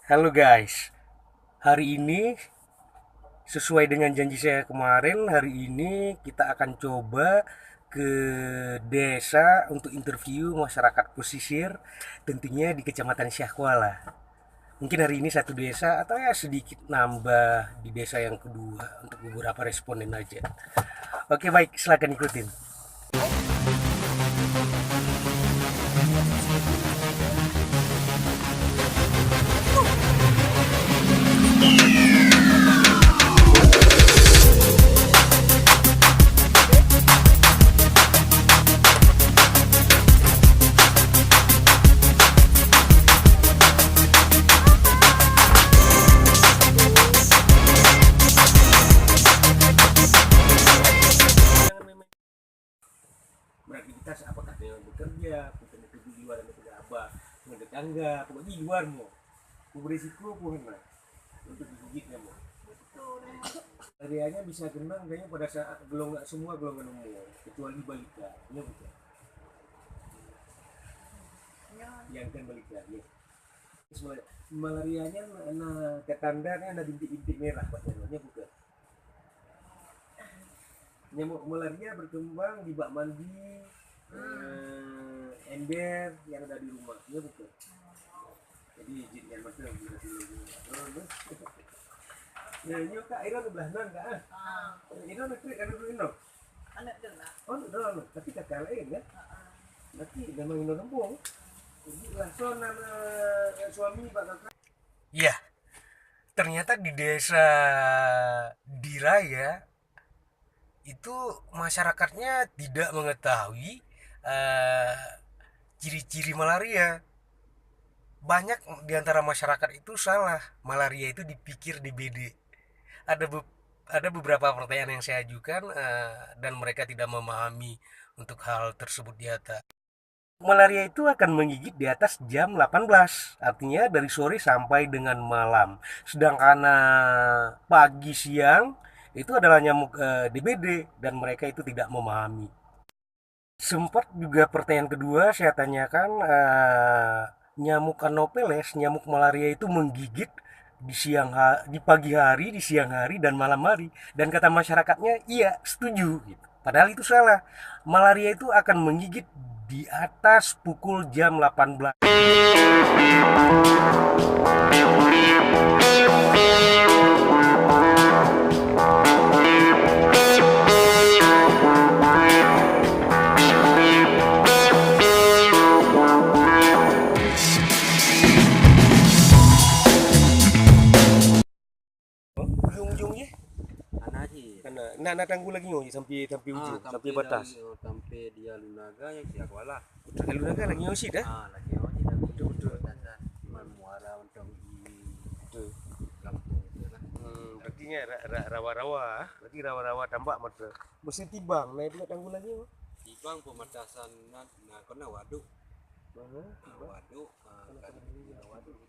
Halo guys, hari ini sesuai dengan janji saya kemarin, hari ini kita akan coba ke desa untuk interview masyarakat pesisir, tentunya di Kecamatan Syahkuala. Mungkin hari ini satu desa atau ya sedikit nambah di desa yang kedua untuk beberapa responden aja. Oke baik, silakan ikutin. Beraktivitas apakah dia bekerja, bukan itu di luar atau tidak apa, mengenai tangga, pokoknya di luar mau berisiko pun untuk digigitnya mau. Areanya bisa kena kayaknya pada saat nggak semua golongan umur kecuali balita, ya bukan? Yang kan balita, ya. Malarianya nah ketandanya ada bintik-bintik merah padanya bukan? Nyamuk malaria berkembang di bak mandi, ember yang ada di rumah, ya bukan? Jadi izin yang macam bila dulu. Ya, nyo kak Iron belah nan kak. Iron itu ada dulu Iron. Anak dia lah. Oh, dah tapi kakak lain kan? Nanti memang Iron rembong. Jadi langsung suami pak kakak. Iya, ternyata di desa Diraya itu masyarakatnya tidak mengetahui ciri-ciri malaria. Banyak di antara masyarakat itu salah, malaria itu dipikir DBD. Ada beberapa pertanyaan yang saya ajukan dan mereka tidak memahami untuk hal tersebut di atas. Malaria itu akan menggigit di atas jam 18, artinya dari sore sampai dengan malam. Sedangkan pagi siang itu adalah nyamuk DBD dan mereka itu tidak memahami. Sempat juga pertanyaan kedua saya tanyakan, nyamuk Anopheles, nyamuk malaria itu menggigit di pagi hari, di siang hari dan malam hari. Dan kata masyarakatnya, iya, setuju gitu. Padahal itu salah. Malaria itu akan menggigit di atas pukul jam 18. Ujung-ujungnya nak tangguh lagi nyoy sampai ujung sampai batas. Sampai dia Lunaga yang siap wala. Kalau naga lagi nyosi dah. Lagi orang kita betul cuma muara untuk di kampung itu kan. Berarti rawa-rawa, berarti rawa-rawa tambak mata. Mesti tibang, naik pula tangguh lagi. Tibang pematasan kena waduk. Waduk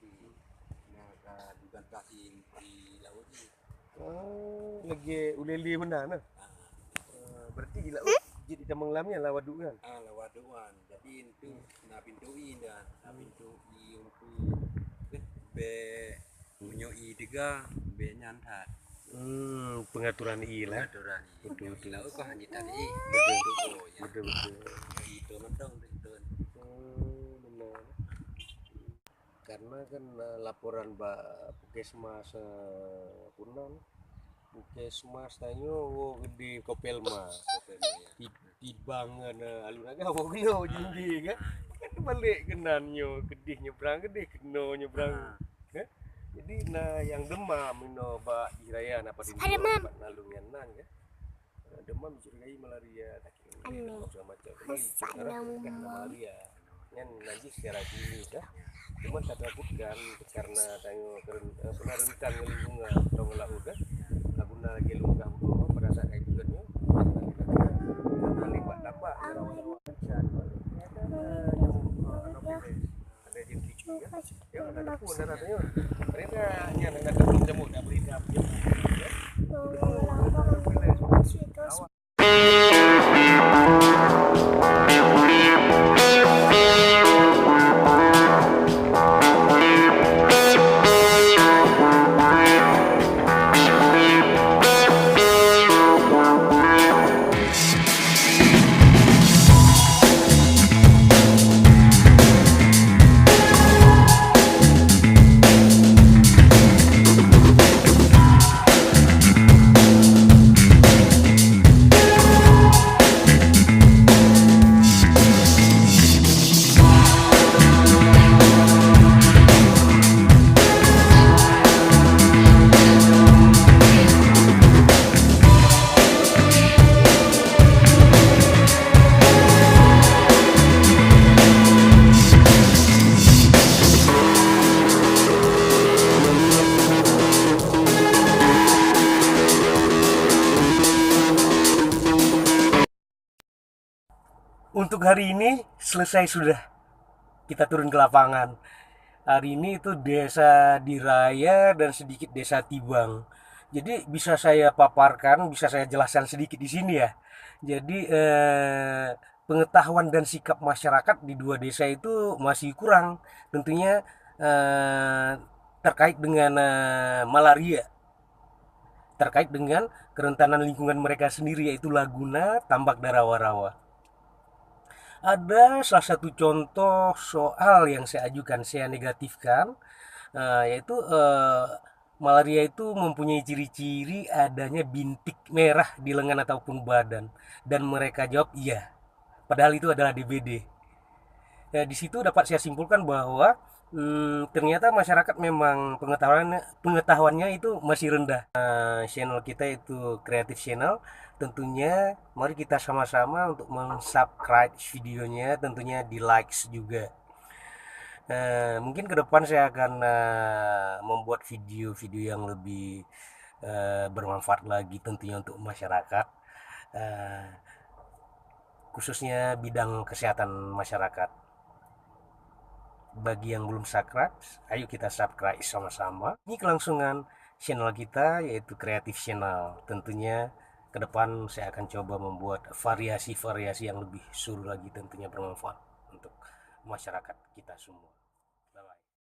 di digantasi di laut ini. Lagi uleli mana nah. Berarti di laut jadi tambang lamnya lah waduk kan. Wadukan. Jadi itu pintu untuk be menyoi tiga be nyantat. Pengaturan lah. Aturan Betul. laut kah hanya tadi. Betul. Itu mentong itu. Benar. Karena kan laporan Mbak Puskesmas Punan, Puskesmas tanyo gede Kopelma. Tibangan alun-alun wo kena jinggi kan. Kan balik kenanyo gedih nyebrang gedih kena nyebrang. Jadi yang demam Mbak Diraya apa di nalungan nan ya. Demam dicurigai malaria macam-macam. Sekarang malaria. Yang nanti secara dini dah. Cuma saya takutkan karena tanya pernah rentan lingkungan atau ngelaut kan. Laguna lagi lunggah pada saat itu kan yo. Karena lipat tambah rawa-rawa ada jentik ya. Ya ada pun ada tanya. Mereka yang ada ketemu jamu dah beri dah. Untuk hari ini selesai sudah, kita turun ke lapangan. Hari ini itu desa Diraya dan sedikit desa Tibang. Jadi bisa saya paparkan, bisa saya jelaskan sedikit di sini ya. Jadi pengetahuan dan sikap masyarakat di dua desa itu masih kurang. Tentunya terkait dengan malaria, terkait dengan kerentanan lingkungan mereka sendiri, yaitu Laguna, Tambak, dan Rawa-Rawa. Ada salah satu contoh soal yang saya ajukan, saya negatifkan, yaitu malaria itu mempunyai ciri-ciri adanya bintik merah di lengan ataupun badan, dan mereka jawab iya, padahal itu adalah DBD. Ya, di situ dapat saya simpulkan bahwa ternyata masyarakat memang pengetahuannya itu masih rendah. Channel kita itu Creative Channel, tentunya mari kita sama-sama untuk mensubscribe videonya, tentunya di likes juga. Mungkin ke depan saya akan membuat video-video yang lebih bermanfaat lagi tentunya untuk masyarakat, eh, khususnya bidang kesehatan masyarakat. Bagi yang belum subscribe, ayo kita subscribe sama-sama. Ini kelangsungan channel kita yaitu Creative Channel. Tentunya ke depan saya akan coba membuat variasi-variasi yang lebih seru lagi, tentunya bermanfaat untuk masyarakat kita semua.